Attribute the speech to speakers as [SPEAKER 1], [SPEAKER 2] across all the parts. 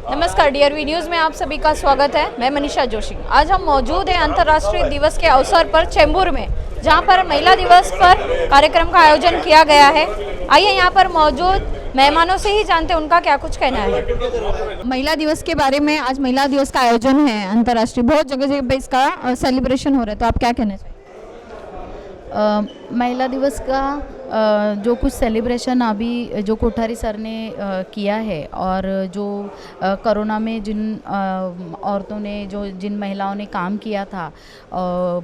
[SPEAKER 1] नमस्कार DRV news में आप सभी का स्वागत है। मैं मनीषा जोशी। आज हम मौजूद हैं अंतर्राष्ट्रीय दिवस के अवसर पर चेंबूर में, जहां पर महिला दिवस पर कार्यक्रम का आयोजन किया गया है। आइए यहां पर मौजूद मेहमानों से ही जानते हैं उनका क्या कुछ कहना है। महिला दिवस के बारे में, आज महिला दिवस का आयोजन है अंतर्राष्ट्रीय, बहुत जगह जगह पे इसका सेलिब्रेशन हो रहा है, तो आप क्या कहना चाहिए?
[SPEAKER 2] महिला दिवस का जो कुछ सेलिब्रेशन अभी जो कोठारी सर ने किया है, और जो कोरोना में जिन औरतों ने, जिन महिलाओं ने काम किया था,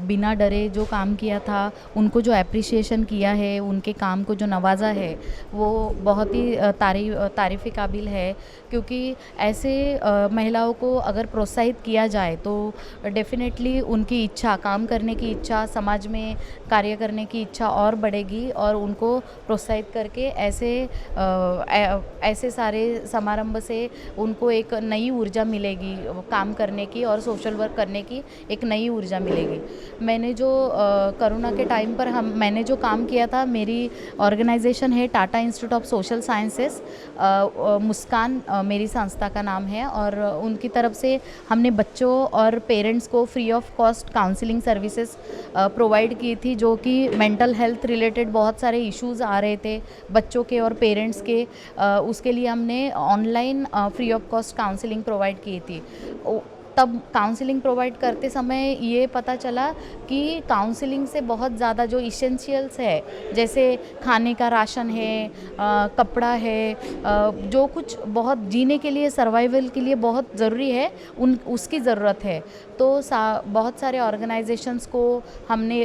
[SPEAKER 2] बिना डरे जो काम किया था, उनको जो एप्रिसिएशन किया है, उनके काम को जो नवाजा है, वो बहुत ही तारीफ़ काबिल है। क्योंकि ऐसे महिलाओं को अगर प्रोत्साहित किया जाए तो डेफिनेटली उनकी इच्छा, काम करने की इच्छा, समाज में कार्य करने की इच्छा और बढ़ेगी, और उनको प्रोत्साहित करके ऐसे सारे समारंभ से उनको एक नई ऊर्जा मिलेगी काम करने की, और सोशल वर्क करने की एक नई ऊर्जा मिलेगी। मैंने जो कोरोना के टाइम पर मैंने जो काम किया था, मेरी ऑर्गेनाइजेशन है Tata institute of social sciences, Muskan मेरी संस्था का नाम है, और उनकी तरफ से हमने बच्चों और पेरेंट्स को free of cost counselling services provide की थी, जो कि मेंटल हेल्थ रिलेटेड बहुत सारे इश्यूज़ आ रहे थे बच्चों के और पेरेंट्स के। उसके लिए हमने online free of cost counselling provide की थी। तब काउंसलिंग प्रोवाइड करते समय ये पता चला कि काउंसलिंग से बहुत ज़्यादा जो इसेंशियल्स है, जैसे खाने का राशन है, कपड़ा है, जो कुछ बहुत जीने के लिए, सर्वाइवल के लिए बहुत ज़रूरी है, उसकी ज़रूरत है। तो बहुत सारे ऑर्गेनाइजेशंस को हमने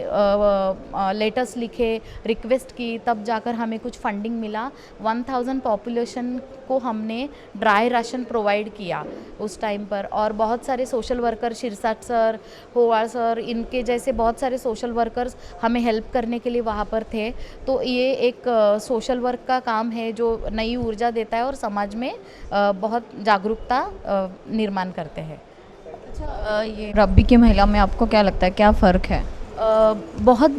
[SPEAKER 2] लेटर्स लिखे, रिक्वेस्ट की, तब जाकर हमें कुछ फंडिंग मिला। 1000 पॉपुलेशन को हमने ड्राई राशन प्रोवाइड किया उस टाइम पर। और बहुत सारे social worker, Shirsat sir, Howad sir, इनके जैसे बहुत सारे सोशल वर्कर्स हमें हेल्प करने के लिए वहाँ पर थे। तो ये एक सोशल वर्क का काम है जो नई ऊर्जा देता है और समाज में बहुत जागरूकता निर्माण करते हैं।
[SPEAKER 1] अच्छा, ये रब्बी की महिला में आपको क्या लगता है, क्या फ़र्क है?
[SPEAKER 2] बहुत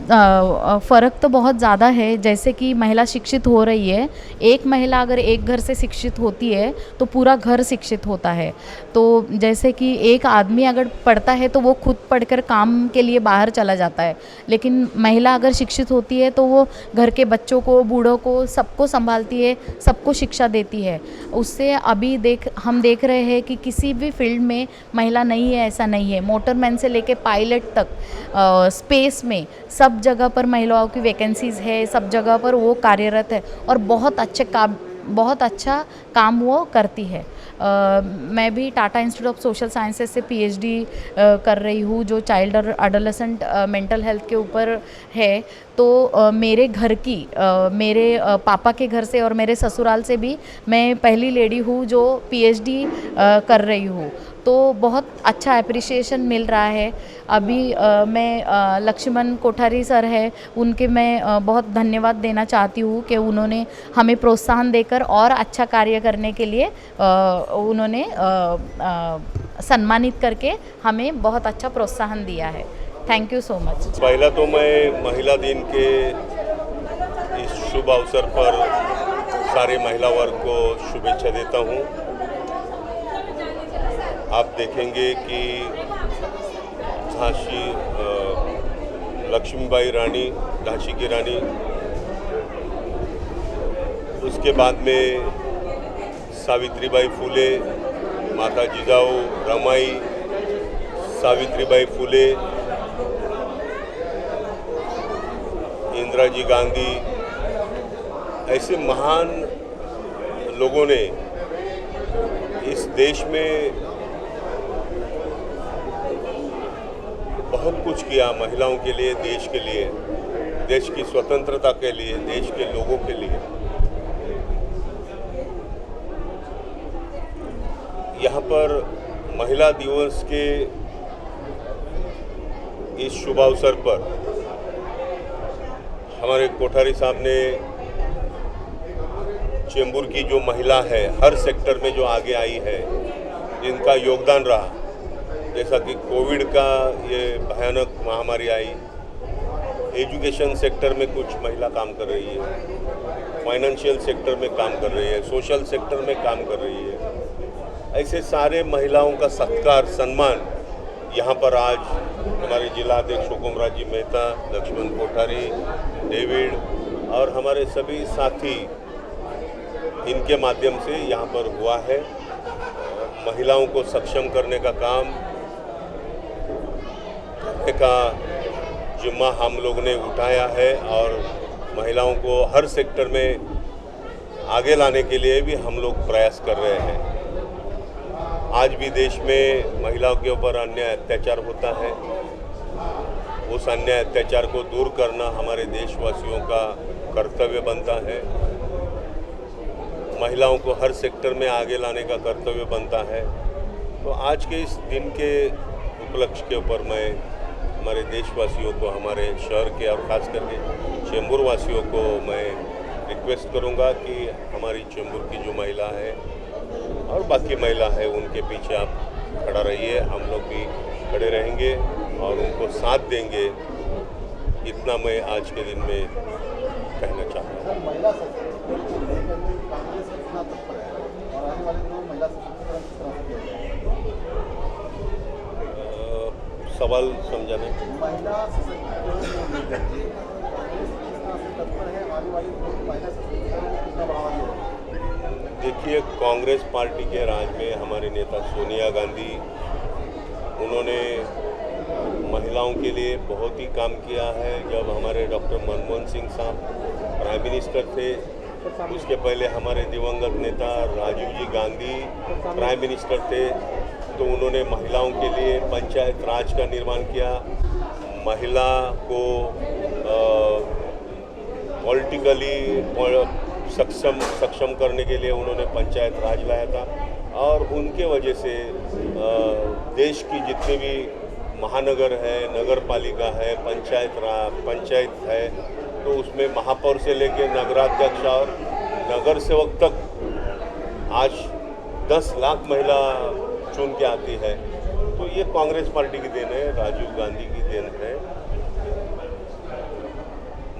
[SPEAKER 2] फ़र्क तो बहुत ज़्यादा है। जैसे कि महिला शिक्षित हो रही है, एक महिला अगर एक घर से शिक्षित होती है तो पूरा घर शिक्षित होता है। तो जैसे कि एक आदमी अगर पढ़ता है तो वो खुद पढ़कर काम के लिए बाहर चला जाता है, लेकिन महिला अगर शिक्षित होती है तो वो घर के बच्चों को, बूढ़ों को, सबको संभालती है, सबको शिक्षा देती है। उससे अभी हम देख रहे हैं कि किसी भी फील्ड में महिला नहीं है ऐसा नहीं है। मोटरमैन से लेके पायलट तक, स्पेस में, सब जगह पर महिलाओं की वैकेंसीज़ है, सब जगह पर वो कार्यरत है, और बहुत अच्छा काम वो करती है। मैं भी Tata institute of social sciences से पीएचडी कर रही हूँ, जो चाइल्ड और एडोलेसेंट मेंटल हेल्थ के ऊपर है। तो मेरे घर की, मेरे पापा के घर से और मेरे ससुराल से भी मैं पहली लेडी हूँ जो पीएचडी कर रही हूँ। तो बहुत अच्छा एप्रिसिएशन मिल रहा है। अभी मैं लक्ष्मण कोठारी सर है, उनके मैं बहुत धन्यवाद देना चाहती हूँ कि उन्होंने हमें प्रोत्साहन देकर और अच्छा कार्य करने के लिए उन्होंने सम्मानित करके हमें बहुत अच्छा प्रोत्साहन दिया है। Thank you so much.
[SPEAKER 3] पहला तो मैं महिला दिन के इस शुभ अवसर पर सारे महिला वर्ग को शुभेच्छा देता हूँ। आप देखेंगे कि झांसी लक्ष्मीबाई रानी, झांसी की रानी, उसके बाद में सावित्रीबाई फुले, माता जिजाऊ रमाई, सावित्रीबाई फुले, इंदिरा जी गांधी, ऐसे महान लोगों ने इस देश में बहुत कुछ किया महिलाओं के लिए, देश के लिए, देश की स्वतंत्रता के लिए, देश के लोगों के लिए। यहाँ पर महिला दिवस के इस शुभ अवसर पर हमारे कोठारी साहब ने चेंबूर की जो महिला है, हर सेक्टर में जो आगे आई है, जिनका योगदान रहा, जैसा कि कोविड का ये भयानक महामारी आई, एजुकेशन सेक्टर में कुछ महिला काम कर रही है, फाइनेंशियल सेक्टर में काम कर रही है, सोशल सेक्टर में काम कर रही है। ऐसे सारे महिलाओं का सत्कार सम्मान यहाँ पर आज हमारे जिलाध्यक्ष हुकुमराज जी मेहता, लक्ष्मण कोठारी, डेविड और हमारे सभी साथी इनके माध्यम से यहाँ पर हुआ है। महिलाओं को सक्षम करने का काम करने का जिम्मा हम लोग ने उठाया है और महिलाओं को हर सेक्टर में आगे लाने के लिए भी हम लोग प्रयास कर रहे हैं। आज भी देश में महिलाओं के ऊपर अन्याय अत्याचार होता है। उस अन्याय अत्याचार को दूर करना हमारे देशवासियों का कर्तव्य बनता है। महिलाओं को हर सेक्टर में आगे लाने का कर्तव्य बनता है। तो आज के इस दिन के उपलक्ष्य के ऊपर मैं हमारे देशवासियों को, हमारे शहर के और ख़ास करके चेंबूर वासियों को मैं रिक्वेस्ट करूंगा कि हमारी चेंबूर की जो महिला है और बाकी महिला है उनके पीछे आप खड़ा रहिए। हम लोग भी खड़े रहेंगे और उनको साथ देंगे। इतना मैं आज के दिन में कहना चाहता हूँ। सवाल समझा नहीं। देखिए, कांग्रेस पार्टी के राज में हमारे नेता सोनिया गांधी, उन्होंने महिलाओं के लिए बहुत ही काम किया है। जब हमारे डॉक्टर मनमोहन सिंह साहब प्राइम मिनिस्टर थे, उसके पहले हमारे दिवंगत नेता राजीव जी गांधी प्राइम मिनिस्टर थे, तो उन्होंने महिलाओं के लिए पंचायत राज का निर्माण किया। महिला को पॉलिटिकली सक्षम करने के लिए उन्होंने पंचायत राज लाया था और उनके वजह से देश की जितने भी महानगर है, नगर पालिका है, पंचायत है, तो उसमें महापौर से लेकर नगराध्यक्ष और नगर सेवक तक आज 10 लाख महिला चुन के आती है। तो ये कांग्रेस पार्टी की देन है, राजीव गांधी की देन है।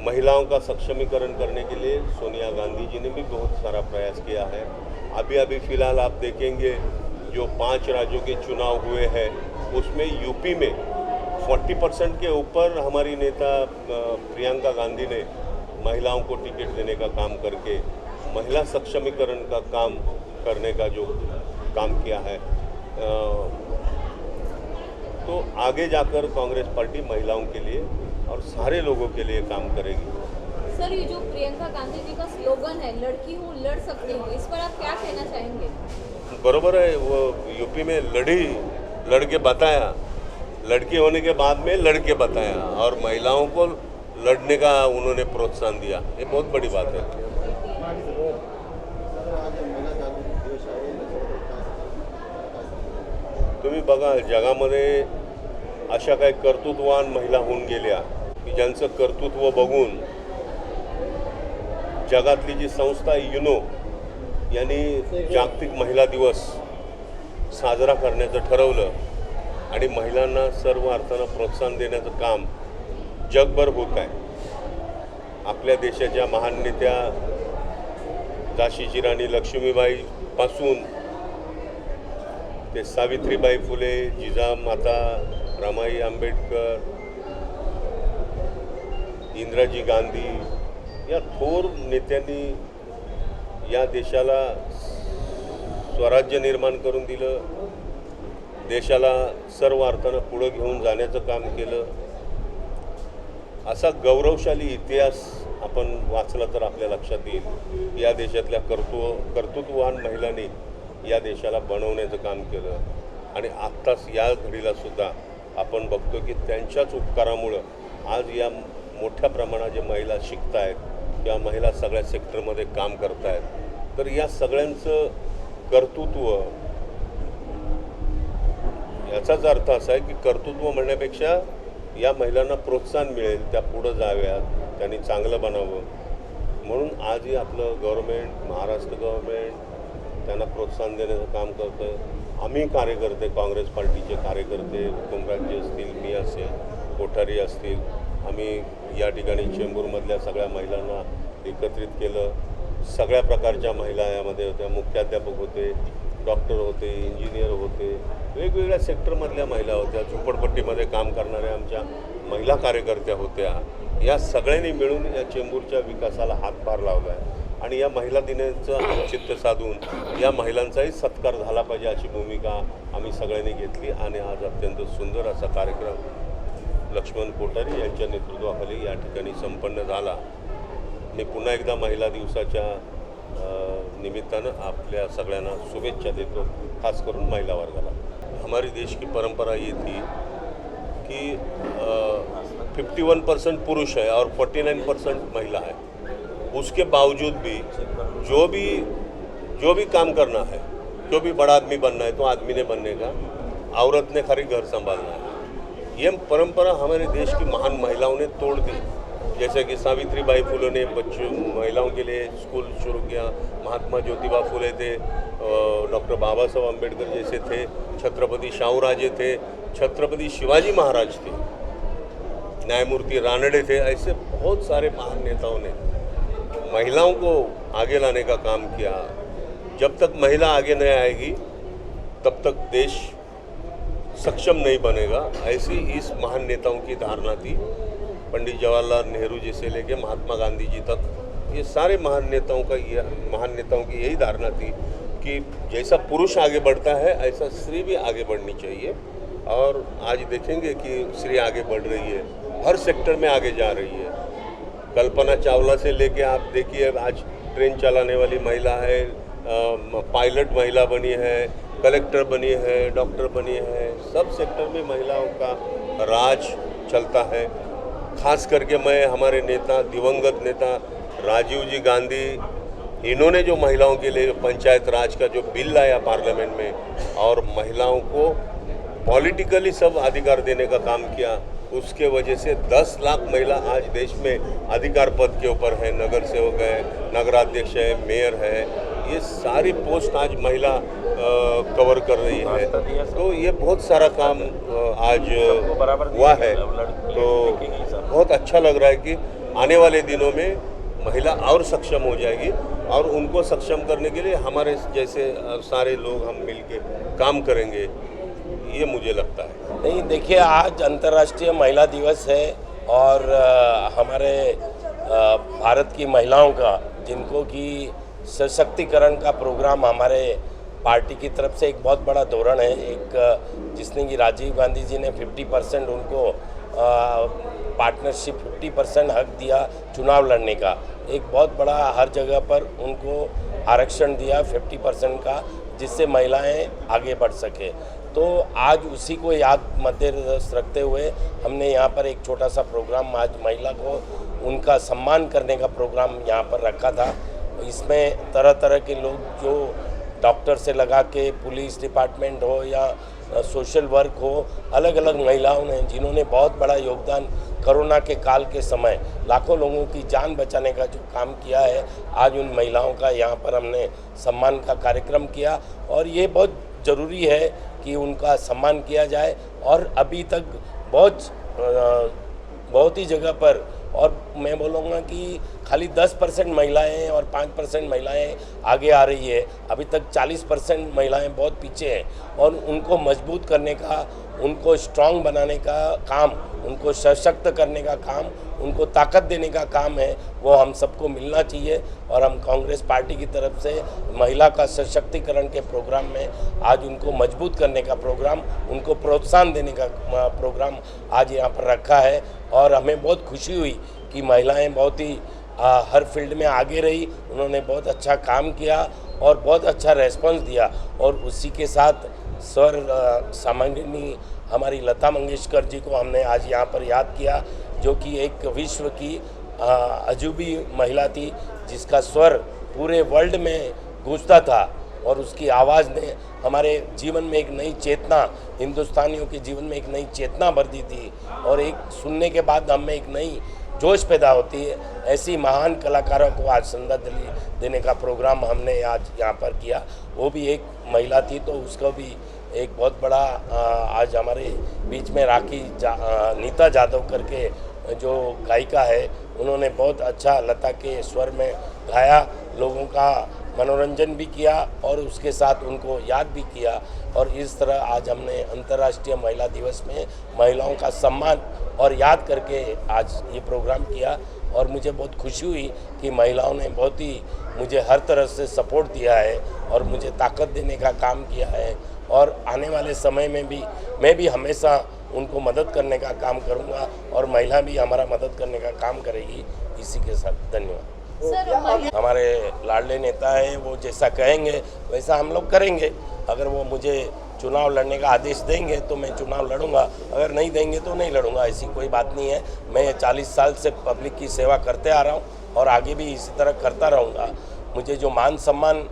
[SPEAKER 3] महिलाओं का सक्षमीकरण करने के लिए सोनिया गांधी जी ने भी बहुत सारा प्रयास किया है। अभी फिलहाल आप देखेंगे जो 5 राज्यों के चुनाव हुए हैं उसमें यूपी में 40% के ऊपर हमारी नेता प्रियंका गांधी ने महिलाओं को टिकट देने का काम करके महिला सक्षमीकरण का काम करने का जो काम किया है। तो आगे जाकर कांग्रेस पार्टी महिलाओं के लिए और सारे लोगों के लिए काम करेगी।
[SPEAKER 1] सर, ये जो प्रियंका गांधी जी का स्लोगन है, लड़की हूँ लड़ सकती हूँ, इस पर आप क्या कहना चाहेंगे?
[SPEAKER 3] बरोबर है, वो यूपी में लड़के बताया, लड़की होने के बाद में लड़के बताया और महिलाओं को लड़ने का उन्होंने प्रोत्साहन दिया। ये बहुत बड़ी बात है। तुम्ही बघा, जगामध्ये अशा काही कर्तृत्ववान महिला होऊन गेल्या की ज्यांचं कर्तृत्व बघून जगातली जी संस्था युनो यांनी जागतिक महिला दिवस साजरा करण्याचं ठरवलं आणि महिलांना सर्व अर्थानं प्रोत्साहन देण्याचं काम जगभर होत आहे। आपल्या देशाच्या महान नेत्या झाशीची राणी लक्ष्मीबाई पासून ते सावित्रीबाई फुले, जिजामाता, रमाई आंबेडकर, इंदिराजी गांधी या थोर नेत्यांनी या देशाला स्वराज्य निर्माण करून दिलं, देशाला सर्व अर्थानं पुढे घेऊन जाण्याचं काम केलं। असा गौरवशाली इतिहास आपण वाचला तर आपल्या लक्षात येईल। या देशातल्या कर्तृत्ववान महिलांनी या देशाला बनवण्याचं काम केलं आणि आत्ताच या घडीला सुद्धा आपण बघतो की त्यांच्याच उपकारामुळं आज या मोठ्या प्रमाणात जे महिला शिकत आहेत किंवा महिला सगळ्या सेक्टरमध्ये काम करत आहेत। तर या सगळ्यांचं कर्तृत्व, याचाच अर्थ असा आहे की कर्तृत्व म्हणण्यापेक्षा या महिलांना प्रोत्साहन मिळेल, त्या पुढे जाव्यात, त्यांनी चांगलं बनावं म्हणून आजही आपलं गव्हर्नमेंट, महाराष्ट्र गव्हर्नमेंट त्यांना प्रोत्साहन देण्याचं काम करतं। आम्ही कार्यकर्ते, काँग्रेस पार्टीचे कार्यकर्ते, हुकुमराज असतील, मी असेल, कोठारी असतील, आम्ही या ठिकाणी चेंबूरमधल्या सगळ्या महिलांना एकत्रित केलं। सगळ्या प्रकारच्या महिला यामध्ये होत्या, मुख्याध्यापक होते, डॉक्टर होते, इंजिनियर होते, वेगवेगळ्या सेक्टरमधल्या महिला होत्या, झोपडपट्टीमध्ये काम करणाऱ्या आमच्या महिला कार्यकर्त्या होत्या. या सगळ्यांनी मिळून या चेंबूरच्या विकासाला हातभार लावला आहे आणि या महिला दिनाचं औचित्य साधून या महिलांचाही सत्कार झाला पाहिजे अशी भूमिका आम्ही सगळ्यांनी घेतली आणि आज अत्यंत सुंदर असा कार्यक्रम लक्ष्मण कोठारी यांच्या नेतृत्वाखाली या ठिकाणी संपन्न झाला. मी पुन्हा एकदा महिला दिवसाच्या निमित्तानं आपल्या सगळ्यांना शुभेच्छा देतो, खास करून महिला वर्गाला. हमारे देश की परंपरा ये थी कि 51% पुरुष है और 49% महिला है. उसके बावजूद भी जो भी काम करना है, जो भी बड़ा आदमी बनना है तो आदमी ने बनने का, औरत ने खाली घर संभालना है. ये परंपरा हमारे देश की महान महिलाओं ने तोड़ दी. जैसे कि सावित्रीबाई फुले ने बच्चों महिलाओं के लिए स्कूल शुरू किया, महात्मा ज्योतिबा फुले थे, डॉक्टर बाबा साहब अम्बेडकर जैसे थे, छत्रपति शाहूराजे थे, छत्रपति शिवाजी महाराज थे, न्यायमूर्ति रानडे थे. ऐसे बहुत सारे महान नेताओं ने महिलाओं को आगे लाने का काम किया. जब तक महिला आगे नहीं आएगी तब तक देश सक्षम नहीं बनेगा, ऐसी इस महान नेताओं की धारणा थी. पंडित जवाहरलाल नेहरू जी से लेके महात्मा गांधी जी तक ये सारे महान नेताओं की यही धारणा थी कि जैसा पुरुष आगे बढ़ता है ऐसा स्त्री भी आगे बढ़नी चाहिए. और आज देखेंगे कि स्त्री आगे बढ़ रही है, हर सेक्टर में आगे जा रही है. कल्पना चावला से लेके आप देखिए आज ट्रेन चलाने वाली महिला है, पायलट महिला बनी है, कलेक्टर बनी है, डॉक्टर बनी है. सब सेक्टर में महिलाओं का राज चलता है. खास करके मैं हमारे नेता, दिवंगत नेता राजीव जी गांधी, इन्होंने जो महिलाओं के लिए पंचायत राज का जो बिल लाया पार्लियामेंट में और महिलाओं को पॉलिटिकली सब अधिकार देने का काम किया, उसके वजह से 10 लाख महिला आज देश में अधिकार पद के ऊपर है. नगर सेवक है, नगराध्यक्ष है, मेयर है, ये सारी पोस्ट आज महिला कवर कर रही है. तो ये बहुत सारा काम आज हुआ है. तो बहुत अच्छा लग रहा है कि आने वाले दिनों में महिला और सक्षम हो जाएगी और उनको सक्षम करने के लिए हमारे जैसे सारे लोग हम मिलके काम करेंगे, ये मुझे लगता है.
[SPEAKER 4] नहीं, देखिए आज अंतर्राष्ट्रीय महिला दिवस है और हमारे भारत की महिलाओं का जिनको कि सशक्तिकरण का प्रोग्राम हमारे पार्टी की तरफ से एक बहुत बड़ा धोरण है. एक जिसने कि राजीव गांधी जी ने 50% उनको पार्टनरशिप 50% हक दिया चुनाव लड़ने का, एक बहुत बड़ा हर जगह पर उनको आरक्षण दिया 50% का, जिससे महिलाएं आगे बढ़ सके. तो आज उसी को याद मद्देनजर रखते हुए हमने यहाँ पर एक छोटा सा प्रोग्राम आज महिला को उनका सम्मान करने का प्रोग्राम यहाँ पर रखा था. इसमें तरह तरह के लोग जो डॉक्टर से लगा के पुलिस डिपार्टमेंट हो या सोशल वर्क हो, अलग अलग महिलाओं ने जिन्होंने बहुत बड़ा योगदान कोरोना के काल के समय लाखों लोगों की जान बचाने का जो काम किया है, आज उन महिलाओं का यहाँ पर हमने सम्मान का कार्यक्रम किया. और ये बहुत ज़रूरी है कि उनका सम्मान किया जाए. और अभी तक बहुत ही जगह पर, और मैं बोलूँगा कि खाली 10% महिलाएं और 5% महिलाएं आगे आ रही है. अभी तक 40% महिलाएं बहुत पीछे हैं और उनको मजबूत करने का, उनको स्ट्रांग बनाने का काम, उनको सशक्त करने का काम, उनको ताकत देने का काम है, वो हम सबको मिलना चाहिए. और हम कांग्रेस पार्टी की तरफ से महिला का सशक्तिकरण के प्रोग्राम में आज उनको मजबूत करने का प्रोग्राम, उनको प्रोत्साहन देने का प्रोग्राम आज यहाँ पर रखा है. और हमें बहुत खुशी हुई कि महिलाएं बहुत ही हर फील्ड में आगे रही, उन्होंने बहुत अच्छा काम किया और बहुत अच्छा रेस्पॉन्स दिया. और उसी के साथ स्वर सामान्य हमारी लता मंगेशकर जी को हमने आज यहाँ पर याद किया, जो कि एक विश्व की अजूबी महिला थी जिसका स्वर पूरे वर्ल्ड में गूंजता था और उसकी आवाज़ ने हमारे जीवन में एक नई चेतना, हिंदुस्तानियों के जीवन में एक नई चेतना भर दी थी और एक सुनने के बाद हमें एक नई जोश पैदा होती है. ऐसी महान कलाकारों को आज श्रद्धांजलि देने का प्रोग्राम हमने आज यहाँ पर किया. वो भी एक महिला थी, तो उसको भी एक बहुत बड़ा आज हमारे बीच में नीता जाधव करके जो गायिका है, उन्होंने बहुत अच्छा लता के स्वर में गाया, लोगों का मनोरंजन भी किया और उसके साथ उनको याद भी किया। और इस तरह आज हमने अंतर्राष्ट्रीय महिला दिवस में महिलाओं का सम्मान और याद करके आज ये प्रोग्राम किया। और मुझे बहुत खुशी हुई कि महिलाओं ने बहुत ही मुझे हर तरह से सपोर्ट दिया है और मुझे ताकत देने का काम किया है। और आने वाले समय में भी मैं भी हमेशा उनको मदद करने का काम करूँगा और महिला भी हमारा मदद करने का काम करेगी। इसी के साथ धन्यवाद। हमारे लाडले नेता हैं, वो जैसा कहेंगे वैसा हम लोग करेंगे। अगर वो मुझे चुनाव लड़ने का आदेश देंगे तो मैं चुनाव लड़ूंगा, अगर नहीं देंगे तो नहीं लड़ूंगा। ऐसी कोई बात नहीं है। मैं 40 साल से पब्लिक की सेवा करते आ रहा हूँ और आगे भी इसी तरह करता रहूँगा। मुझे जो मान सम्मान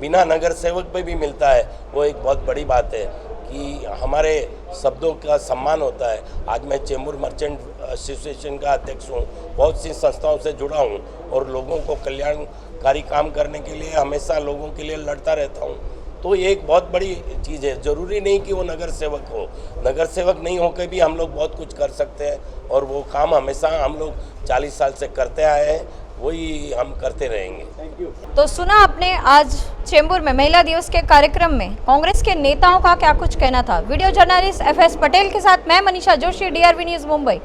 [SPEAKER 4] बिना नगर सेवक पे भी मिलता है वो एक बहुत बड़ी बात है कि हमारे शब्दों का सम्मान होता है। आज मैं चेंबूर मर्चेंट एसोसिएशन का अध्यक्ष हूँ, बहुत सी संस्थाओं से जुड़ा हूँ और लोगों को कल्याणकारी काम करने के लिए हमेशा लोगों के लिए लड़ता रहता हूँ। तो ये एक बहुत बड़ी चीज़ है। ज़रूरी नहीं कि वो नगर सेवक हो, नगर सेवक नहीं होकर भी हम लोग बहुत कुछ कर सकते हैं और वो काम हमेशा हम लोग 40 साल से करते आए हैं, वही हम करते रहेंगे।
[SPEAKER 1] तो सुना आपने आज चेंबूर में महिला दिवस के कार्यक्रम में कांग्रेस के नेताओं का क्या कुछ कहना था। वीडियो जर्नलिस्ट FS पटेल के साथ मैं मनीषा जोशी, DRV न्यूज़ मुंबई।